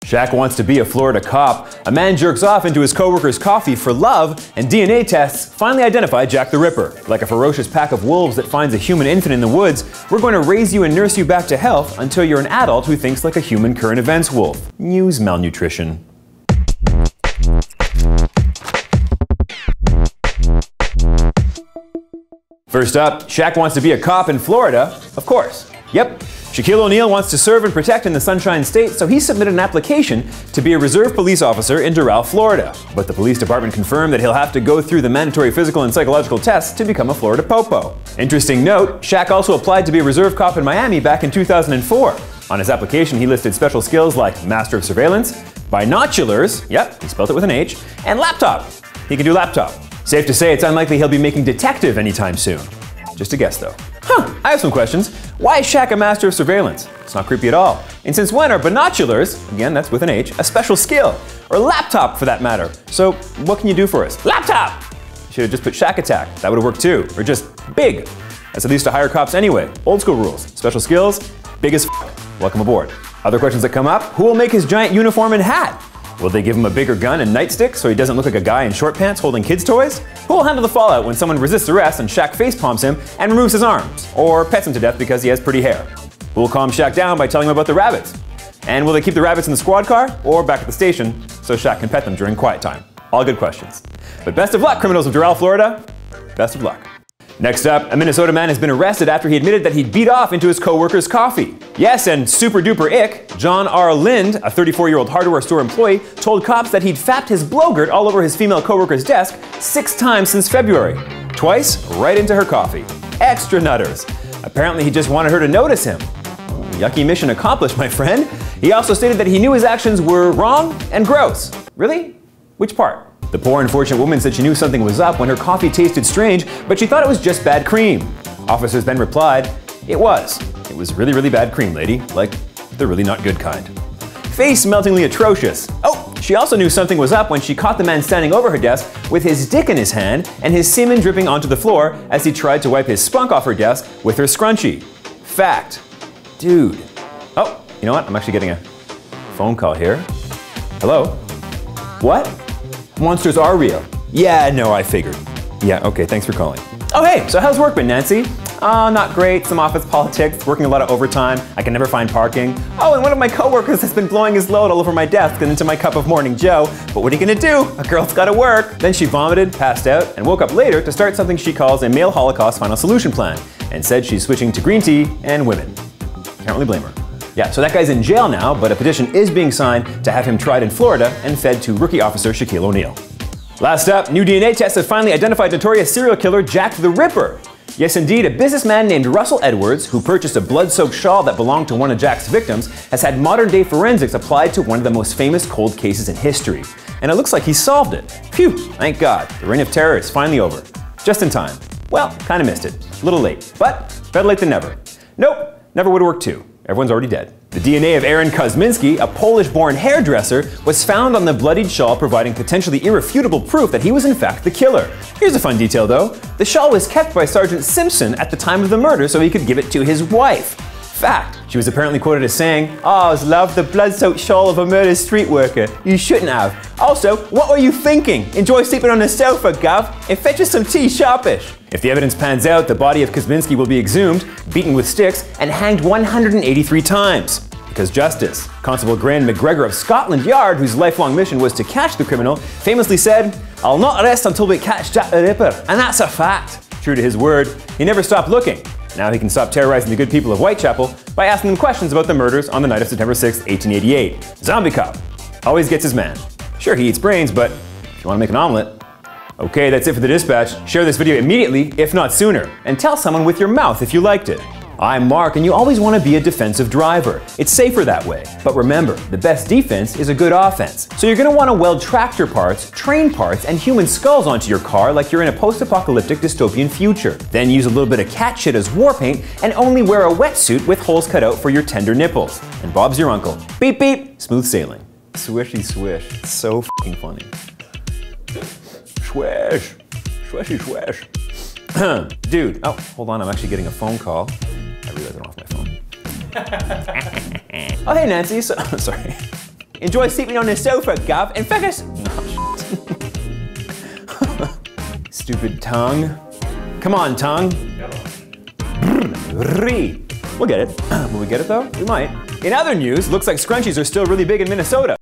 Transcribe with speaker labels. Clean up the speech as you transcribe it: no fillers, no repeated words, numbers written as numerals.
Speaker 1: Shaq wants to be a Florida cop. A man jerks off into his coworker's coffee for love, and DNA tests finally identify Jack the Ripper. Like a ferocious pack of wolves that finds a human infant in the woods, we're going to raise you and nurse you back to health until you're an adult who thinks like a human current events wolf. News malnutrition. First up, Shaq wants to be a cop in Florida. Of course. Yep. Shaquille O'Neal wants to serve and protect in the Sunshine State, so he submitted an application to be a reserve police officer in Doral, Florida. But the police department confirmed that he'll have to go through the mandatory physical and psychological tests to become a Florida popo. Interesting note, Shaq also applied to be a reserve cop in Miami back in 2004. On his application, he listed special skills like Master of Surveillance, Binoculars, yep, he spelled it with an H, and Laptop. He can do laptop. Safe to say it's unlikely he'll be making detective anytime soon. Just a guess though. I have some questions. Why is Shaq a Master of Surveillance? It's not creepy at all. And since when are binoculars, again that's with an H, a special skill? Or laptop for that matter. So what can you do for us? Laptop! You should have just put Shaq Attack. That would have worked too. Or just big. That's at least to hire cops anyway. Old school rules. Special skills, big as f. Welcome aboard. Other questions that come up, who will make his giant uniform and hat? Will they give him a bigger gun and nightstick so he doesn't look like a guy in short pants holding kids' toys? Who will handle the fallout when someone resists arrest and Shaq facepalms him and removes his arms? Or pets him to death because he has pretty hair? Who will calm Shaq down by telling him about the rabbits? And will they keep the rabbits in the squad car or back at the station so Shaq can pet them during quiet time? All good questions. But best of luck, criminals of Doral, Florida. Best of luck. Next up, a Minnesota man has been arrested after he admitted that he'd beat off into his coworker's coffee. Yes, and super duper ick, John R. Lind, a 34-year-old hardware store employee, told cops that he'd fapped his blowgurt all over his female coworker's desk 6 times since February. Twice, right into her coffee. Extra nutters. Apparently he just wanted her to notice him. Yucky mission accomplished, my friend. He also stated that he knew his actions were wrong and gross. Really? Which part? The poor unfortunate woman said she knew something was up when her coffee tasted strange, but she thought it was just bad cream. Officers then replied, it was. It was really, really bad cream, lady. Like, the really not good kind. Face meltingly atrocious. Oh, she also knew something was up when she caught the man standing over her desk with his dick in his hand and his semen dripping onto the floor as he tried to wipe his spunk off her desk with her scrunchie. Fact. Dude. Oh, you know what? I'm actually getting a phone call here. Hello? What? Monsters are real. Yeah, no, I figured. Yeah, okay, thanks for calling. Oh hey, so how's work been, Nancy? Not great, some office politics, working a lot of overtime, I can never find parking. Oh, and one of my coworkers has been blowing his load all over my desk and into my cup of Morning Joe. But what are you gonna do? A girl's gotta work. Then she vomited, passed out, and woke up later to start something she calls a male Holocaust final solution plan, and said she's switching to green tea and women. Can't really blame her. Yeah, so that guy's in jail now, but a petition is being signed to have him tried in Florida and fed to rookie officer Shaquille O'Neal. Last up, new DNA tests have finally identified notorious serial killer Jack the Ripper. Yes indeed, a businessman named Russell Edwards, who purchased a blood-soaked shawl that belonged to one of Jack's victims, has had modern-day forensics applied to one of the most famous cold cases in history. And it looks like he solved it. Phew, thank God, the reign of terror is finally over. Just in time. Well, kinda missed it. A little late, but better late than never. Nope, never would've worked too. Everyone's already dead. The DNA of Aaron Kosminski, a Polish-born hairdresser, was found on the bloodied shawl, providing potentially irrefutable proof that he was in fact the killer. Here's a fun detail though. The shawl was kept by Sergeant Simpson at the time of the murder so he could give it to his wife. Fact. She was apparently quoted as saying, "Oh, I love the blood-soaked shawl of a murdered street worker. You shouldn't have. Also, what were you thinking? Enjoy sleeping on the sofa, Gov. It fetches some tea sharpish." If the evidence pans out, the body of Kosminski will be exhumed, beaten with sticks, and hanged 183 times. Because justice. Constable Graham McGregor of Scotland Yard, whose lifelong mission was to catch the criminal, famously said, "I'll not arrest until we catch Jack the Ripper, and that's a fact." True to his word, he never stopped looking. Now he can stop terrorizing the good people of Whitechapel by asking them questions about the murders on the night of September 6, 1888. Zombie cop. Always gets his man. Sure, he eats brains, but if you want to make an omelet. Okay, that's it for the dispatch. Share this video immediately, if not sooner. And tell someone with your mouth if you liked it. I'm Mark, and you always want to be a defensive driver. It's safer that way. But remember, the best defense is a good offense. So you're going to want to weld tractor parts, train parts, and human skulls onto your car like you're in a post-apocalyptic dystopian future. Then use a little bit of cat shit as war paint and only wear a wetsuit with holes cut out for your tender nipples. And Bob's your uncle. Beep beep, smooth sailing. Swishy swish. It's so f***ing funny. Swish. Swishy swish. Dude, oh, hold on, I'm actually getting a phone call. I realized I'm off my phone. Oh, hey Nancy, sorry. Enjoy sleeping on the sofa, Gov. And focus. Stupid tongue. Come on, tongue. We'll get it. Will we get it though? We might. In other news, looks like scrunchies are still really big in Minnesota.